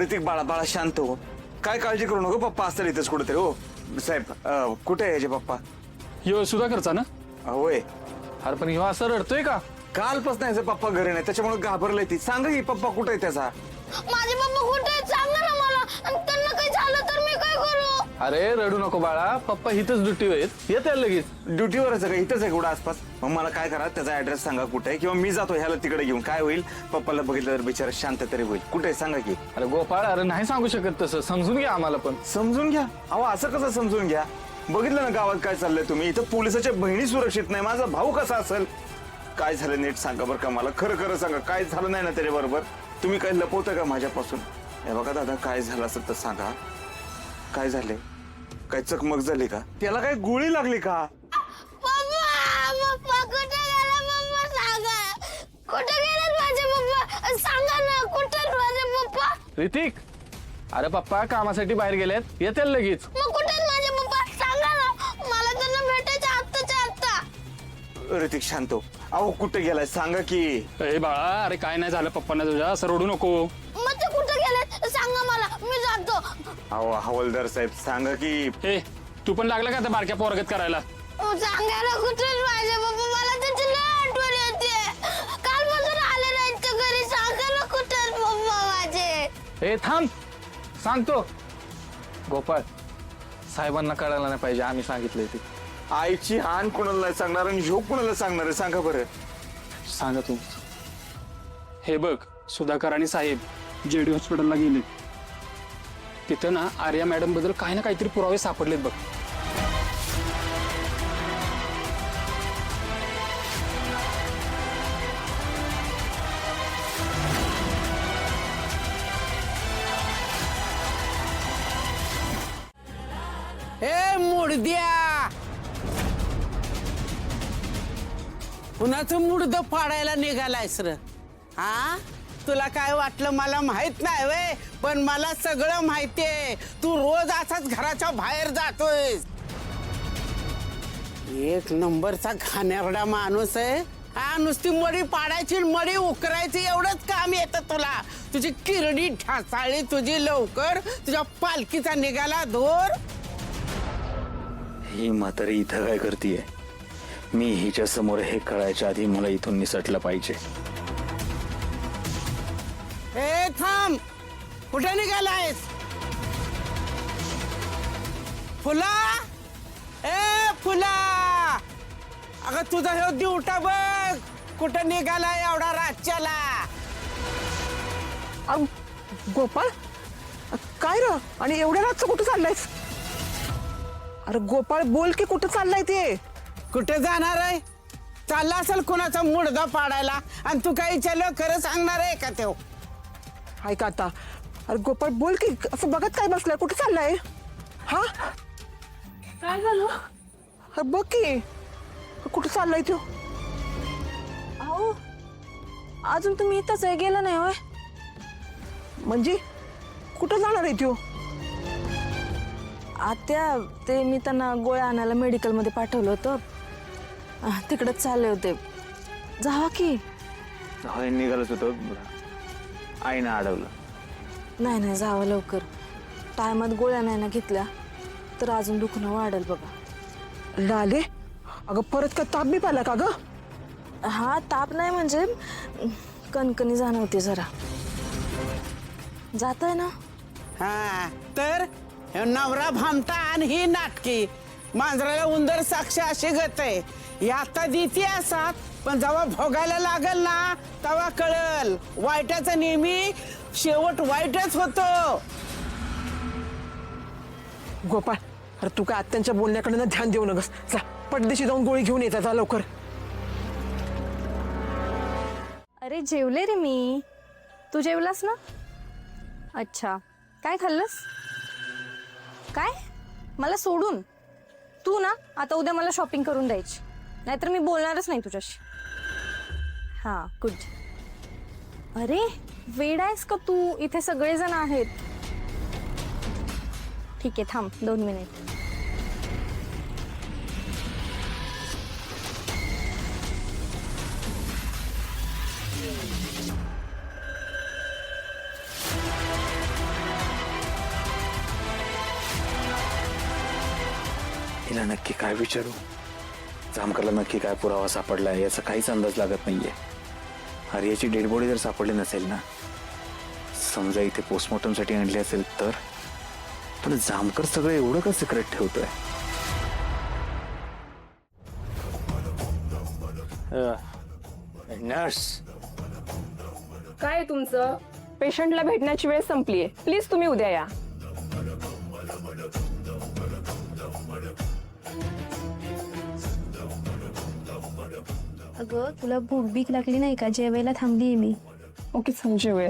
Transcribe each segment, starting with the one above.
ऋतिक बाळा बाळा शांत हो. काय काळजी करू नको, पप्पा असतील इथेच कुठेतरी. हो साहेब, कुठे आहे याचे पप्पा? यो सुधाकरचा ना? होय. अरे पण ह्यो असं रडतोय का? कालपासून याचे पप्पा घरी नाही, त्याच्यामुळे घाबरलंय ती. सांगा की पप्पा कुठे आहे त्याचा? माझे पप्पा कुठे आहेत सांगा ना मला. आणि त्यांना काही झालं तर मी काय करू? अरे रडू नको बाळा, पप्पा इथंच ड्युटीवर आहेत, येते लगेच. ड्युटीवरच आहे का? इथंच आहे कुठं आसपास? मग मला काय करा, त्याचा ऍड्रेस सांगा कुठे आहे, किंवा मी जातो ह्याला तिकडे घेऊन. काय होईल, पप्पाला बघितलं तर बिचारा शांत तरी होईल. कुठे आहे सांगा की. अरे गोपाळ, अरे नाही सांगू शकत तसं, समजून घ्या आम्हाला पण. समजून घ्या? अहो असं कसं समजून घ्या? बघितलं ना गावात काय चाललंय तुम्ही. इथं पोलिसाच्या बहिणी सुरक्षित नाही, माझा भाऊ कसा असेल? काय झालं नीट सांगा बरं का मला, खरं खरं सांगा. काय झालं नाही ना त्याच्या बरोबर? तुम्ही काय लपवता का माझ्यापासून? हे बघा दादा, काय झालं असेल तर सांगा. काय झाले? काय चकमक झाली का? त्याला काय गोळी लागली का? पप्पा कुठे गेला? पप्पा सांगा, कुठे गेले माझे पप्पा? सांगा ना, कुठे आहेत माझे पप्पा? ऋतिक, अरे पप्पा कामासाठी बाहेर गेलेत, येतील लगेच. मग कुठे आहेत माझे पप्पा? सांगा ना, मला त्यांना भेटायचं आत्ताच्या आत्ता. ऋतिक शांत हो. अहो कुठे गेलाय सांगा की. ए बाळा, अरे काय नाही झालं पप्पांना तुझ्या, असं रडू नको. मग ते कुठे गेलेत सांगा मला, मी जातो. अहो हवालदार साहेब सांगा की. ए तू पण लागला का त्या बारक्या पोरगत करायला? सांगा ना, कुठे आहेत माझे पप्पा? मला त्याची लय आठवण येते. कालपासून आले नाहीत ते घरी. सांगा ना, कुठे आहेत पप्पा माझे? ए थांब, सांगतो. गोपाळ, साहेबांना कळायला नाही पाहिजे आम्ही सांगितलंय ते. आईची आण कोणाला नाही सांगणार आणि ह्यो कोणाला सांगणार आहे सांगा बरं. सांगा तू. हे बघ, सुधाकर आणि साहेब जेडी हॉस्पिटलला गेले. तिथं ना आर्या मॅडम बद्दल काही ना काहीतरी पुरावे सापडलेत बघ. ए मुडद्या, कुणाचं मुडद फाडायला निघालायस र? हा, तुला काय वाटलं मला माहित नाही वे? पण मला सगळं माहितीये. तू रोज असाच घराच्या बाहेर जातोय. एक नंबरचा घाणेरडा माणूस आहे हा. नुसती मडी पाडायची, मडी उकरायची, एवढंच काम येतं तुला. तुझी किरडी ढासाळी तुझी. लवकर तुझ्या पालखीचा निघाला धोर. ही म्हातारी इथं काय करतीये? मी हिच्या समोर हे कळायच्या आधी मला इथून निसटलं पाहिजे. ए थांब, कुठे निघालायस? फुला, ए फुला, अगं तुझा हे दिवटा बघ, कुठं निघालाय एवढा रातच्याला? गोपाळ, काय र? आणि एवढ्या रातचं कुठं चाललायस? अरे गोपाळ बोल की, कुठं चाललाय ते? कुठे जाणार आहे? चालला असेल कुणाचा मुडदा पाडायला, आणि तू काही विचारलं खरं सांगणार आहे का तो? हाय का आता? अरे गोपाळ बोल की, असं बघत काय बसलाय? कुठं चाललाय? हा काय झालं? अरे बघ की, कुठं चाललाय तो? अहो, अजून तुम्ही इथंच आहे, गेला नाही होय? म्हणजे कुठं जाणार आहे तो? आत्या, ते मी त्यांना गोळ्या आणायला मेडिकलमध्ये पाठवलं होतं, तिकडंच चालले होते. जावा की. निघालच होतो, आईनं अडवलं. नाही नाही, जावा लवकर. टायमात गोळ्या नाही ना घेतल्या तर अजून दुखणं वाढेल बघा. लाले, अगं परत का ताप बी पाला का ग? हा, ताप नाही, म्हणजे कणकणी जाणवते जरा. जात आहे ना? हा तर हे नवरा भामटा आणि ही नाटकी. मांजराला उंदर साक्ष अशी गत आहे. ही आता देती असतात, पण जेव्हा भोगायला लागल ना तेव्हा कळल. वाईटाचा नेहमी शेवट वाईटच होतो. गोपाळ, अरे तू काय आत्यांच्या बोलण्याकडे ना ध्यान देऊ नकस. जा पडदेशी जाऊन गोळी घेऊन येतात, जा लवकर. अरे जेवले रे मी. तू जेवलास ना? अच्छा, काय खाल्लंस? काय? मला सोडून? तू ना आता उद्या मला शॉपिंग करून द्यायची, नाहीतर मी बोलणारच नाही तुझ्याशी. हां, गुड. अरे वेड आहेस का तू? इथे सगळेजण आहेत. ठीक आहे, थांब 2 मिनिट. हिला नक्की काय विचारू, जामकरला नक्की काय पुरावा सापडलाय याचा काहीच अंदाज लागत नाहीये. आर्याची डेड बॉडी जर सापडली नसेल ना, समजा इथे पोस्टमॉर्टमसाठी आणली असेल तर, पण जामकर सगळं एवढं का सिक्रेट ठेवतोय? नर्स, काय आहे तुमचं? पेशंटला भेटण्याची वेळ संपलीये, प्लीज तुम्ही उद्या या. अगं तुला भूक बीक लागली नाही का? जेवायला थांबलीये मी. ओके समजेऊया.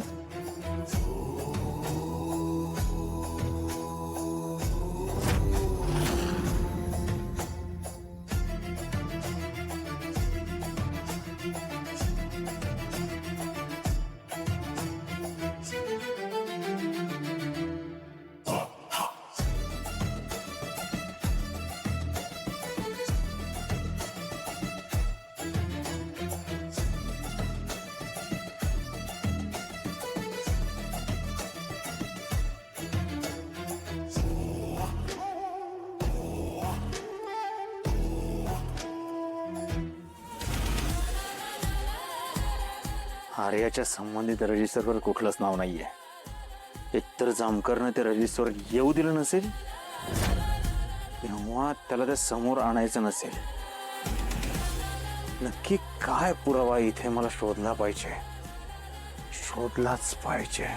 आर्याच्या संबंधित रजिस्टरवर कुठलंच नाव नाहीये. एकतर जामकरनं ते रजिस्टर येऊ दिलं नसेल किंवा त्याला ते समोर आणायचं नसेल. नक्की काय पुरावा इथे मला शोधला पाहिजे, शोधलाच पाहिजे.